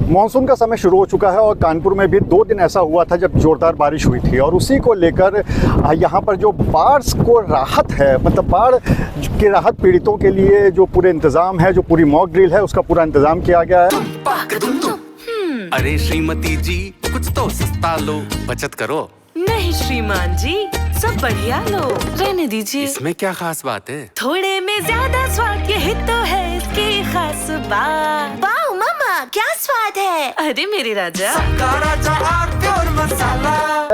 Monsoon का समय शुरू हो चुका है और कानपुर में भी 2 दिन ऐसा हुआ था जब ज़ोरदार बारिश हुई थी और उसी को लेकर यहाँ पर जो बाढ़ को राहत है, मतलब बाढ़ की राहत पीड़ितों के लिए जो पूरे इंतज़ाम है, जो पूरी मॉक ड्रिल है, उसका पूरा इंतज़ाम किया गया है। अरे श्रीमती जी, कुछ तो सस्ता लो, बचत करो। नहीं श्रीमान जी, सब बढ़िया लो, रहने दीजिए। इसमें क्या खास बात है? थोड़े में ज्यादा स्वाद, यही तो है इसकी खास बात। वाओ मामा, क्या स्वाद है। अरे मेरे राजा,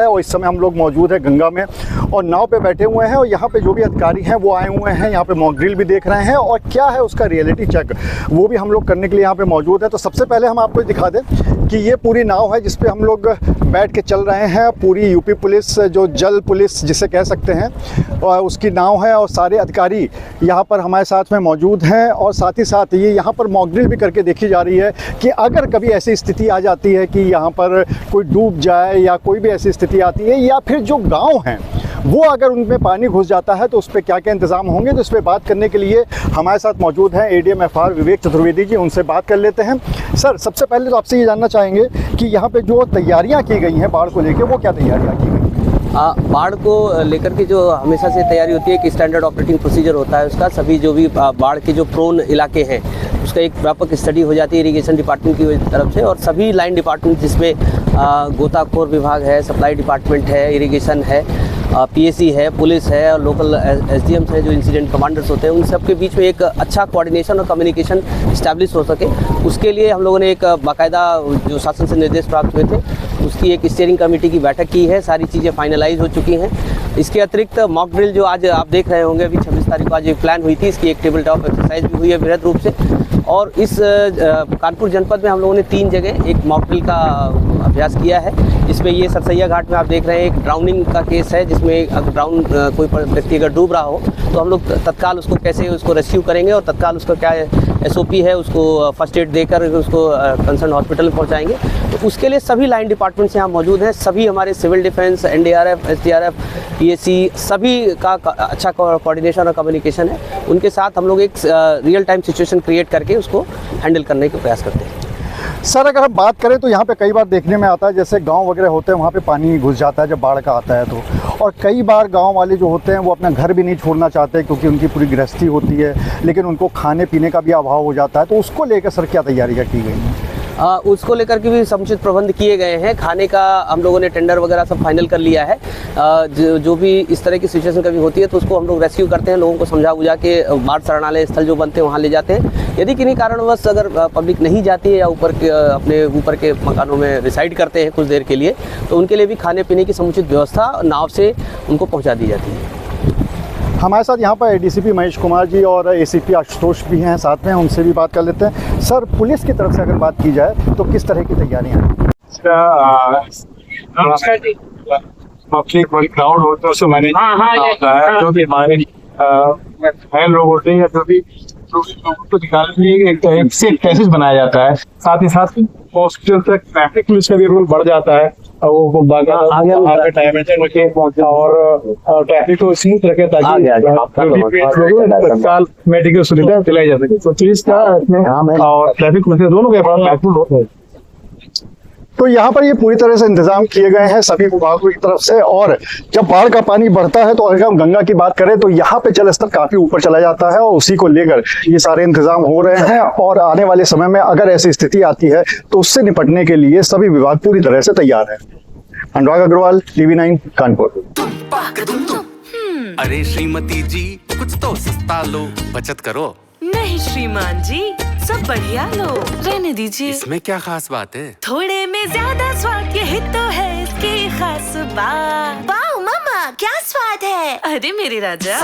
और इस समय हम लोग मौजूद है गंगा में और नाव पे बैठे हुए हैं और यहाँ पे जो भी अधिकारी हैं वो आए हुए हैं, यहाँ पे मॉक ड्रिल भी देख रहे हैं और क्या है उसका रियलिटी चेक वो भी हम लोग करने के लिए यहाँ पे मौजूद है। तो सबसे पहले हम आपको दिखा दें कि ये पूरी नाव है जिस पे हम लोग बैठ के चल रहे हैं। पूरी यूपी पुलिस, जो जल पुलिस जिसे कह सकते हैं, और उसकी नाव है और सारे अधिकारी यहाँ पर हमारे साथ में मौजूद हैं। और साथ ही साथ ये यहाँ पर मॉक ड्रिल भी करके देखी जा रही है कि अगर कभी ऐसी स्थिति आ जाती है कि यहाँ पर कोई डूब जाए या कोई भी ऐसी स्थिति आती है या फिर जो गाँव हैं वो अगर उनमें पानी घुस जाता है तो उस पर क्या क्या इंतज़ाम होंगे, तो इस पर बात करने के लिए हमारे साथ मौजूद हैं ADM FR विवेक चतुर्वेदी जी। उनसे बात कर लेते हैं। सर, सबसे पहले तो आपसे ये जानना चाहेंगे कि यहाँ पे जो तैयारियाँ की गई हैं बाढ़ को लेकर, वो क्या तैयारियाँ की गई? बाढ़ को लेकर के जो हमेशा से तैयारी होती है कि स्टैंडर्ड ऑपरेटिंग प्रोसीजर होता है उसका, सभी जो भी बाढ़ के जो प्रोन इलाके हैं उसका एक व्यापक स्टडी हो जाती है इरिगेशन डिपार्टमेंट की तरफ से, और सभी लाइन डिपार्टमेंट जिसमें गोताखोर विभाग है, सप्लाई डिपार्टमेंट है, इरिगेशन है, PAC है, पुलिस है और लोकल SDMs है जो इंसिडेंट कमांडर्स होते हैं, उन सब के बीच में एक अच्छा कोऑर्डिनेशन और कम्युनिकेशन इस्टेब्लिश हो सके, उसके लिए हम लोगों ने एक बाकायदा जो शासन से निर्देश प्राप्त हुए थे उसकी एक स्टीयरिंग कमेटी की बैठक की है। सारी चीज़ें फाइनलाइज हो चुकी हैं। इसके अतिरिक्त मॉक ड्रिल जो आज आप देख रहे होंगे, अभी 26 तारीख को आज एक प्लान हुई थी, इसकी एक टेबल टॉप एक्सरसाइज भी हुई है बृहद रूप से। और इस कानपुर जनपद में हम लोगों ने 3 जगह एक मॉक ड्रिल का अभ्यास किया है। इसमें ये सरसैया घाट में आप देख रहे हैं एक ड्राउनिंग का केस है, जिसमें अगर कोई व्यक्ति अगर डूब रहा हो तो हम लोग तत्काल उसको कैसे उसको रेस्क्यू करेंगे और तत्काल उसका क्या SOP है, उसको फर्स्ट एड देकर उसको कंसर्न हॉस्पिटल में पहुँचाएंगे। तो उसके लिए सभी लाइन डिपार्टमेंट्स यहाँ मौजूद हैं। सभी हमारे civil defence, NDRF, SDRF, PAC सभी का अच्छा कोऑर्डिनेशन और कम्युनिकेशन है। उनके साथ हम लोग एक रियल टाइम सिचुएशन क्रिएट करके उसको हैंडल करने का प्रयास करते हैं। सर, अगर हम बात करें तो यहाँ पे कई बार देखने में आता है जैसे गांव वगैरह होते हैं वहाँ पे पानी घुस जाता है जब बाढ़ का आता है तो, और कई बार गांव वाले जो होते हैं वो अपना घर भी नहीं छोड़ना चाहते क्योंकि उनकी पूरी गृहस्थी होती है, लेकिन उनको खाने पीने का भी अभाव हो जाता है। तो उसको लेकर सर क्या तैयारियाँ की गई हैं? उसको लेकर के भी समुचित प्रबंध किए गए हैं। खाने का हम लोगों ने टेंडर वगैरह सब फाइनल कर लिया है। जो भी इस तरह की सिचुएशन कभी होती है तो उसको हम लोग रेस्क्यू करते हैं, लोगों को समझा बुझा के बाढ़ शरणालय स्थल जो बनते हैं वहाँ ले जाते हैं। यदि किन्हीं कारणवश अगर पब्लिक नहीं जाती है या अपने ऊपर के मकानों में रिसाइड करते हैं कुछ देर के लिए, तो उनके लिए भी खाने पीने की समुचित व्यवस्था नाव से उनको पहुँचा दी जाती है। हमारे साथ यहाँ पर ADCP महेश कुमार जी और ACP आशुतोष भी हैं साथ में, उनसे भी बात कर लेते हैं। सर, पुलिस की तरफ से अगर बात की जाए तो किस तरह की तैयारियाँ हैं? पब्लिक बड़ी क्राउड होता है उसको मैनेज होता है, जो भी हमारे फैन लोग होते हैं या जो भी तो निकालने के लिए एक सेफ पैसेज बनाया जाता है। साथ ही साथ हॉस्पिटल तक ट्रैफिक पुलिस का भी रोल बढ़ जाता है और ट्रैफिक को स्मूथ रखे ताकि तत्काल मेडिकल सुविधा दिलाई जा सके। तो पुलिस का और ट्रैफिक पुलिस दोनों के बड़ा महत्वपूर्ण रोल है। तो यहाँ पर ये पूरी तरह से इंतजाम किए गए हैं सभी विभागों की तरफ से। और जब बाढ़ का पानी बढ़ता है तो अगर हम गंगा की बात करें तो यहाँ पे जल स्तर काफी ऊपर चला जाता है और उसी को लेकर ये सारे इंतजाम हो रहे हैं। और आने वाले समय में अगर ऐसी स्थिति आती है तो उससे निपटने के लिए सभी विभाग पूरी तरह से तैयार है। अनुराग अग्रवाल, TV9 कानपुर। अरे श्रीमती जी, कुछ तो सस्ता लो, बचत करो। नहीं श्रीमान जी, सब बढ़िया लो, रहने दीजिए। इसमें क्या खास बात है? थोड़े में ज्यादा स्वाद, यही तो है इसकी खास बात। वाओ मामा, क्या स्वाद है। अरे मेरे राजा,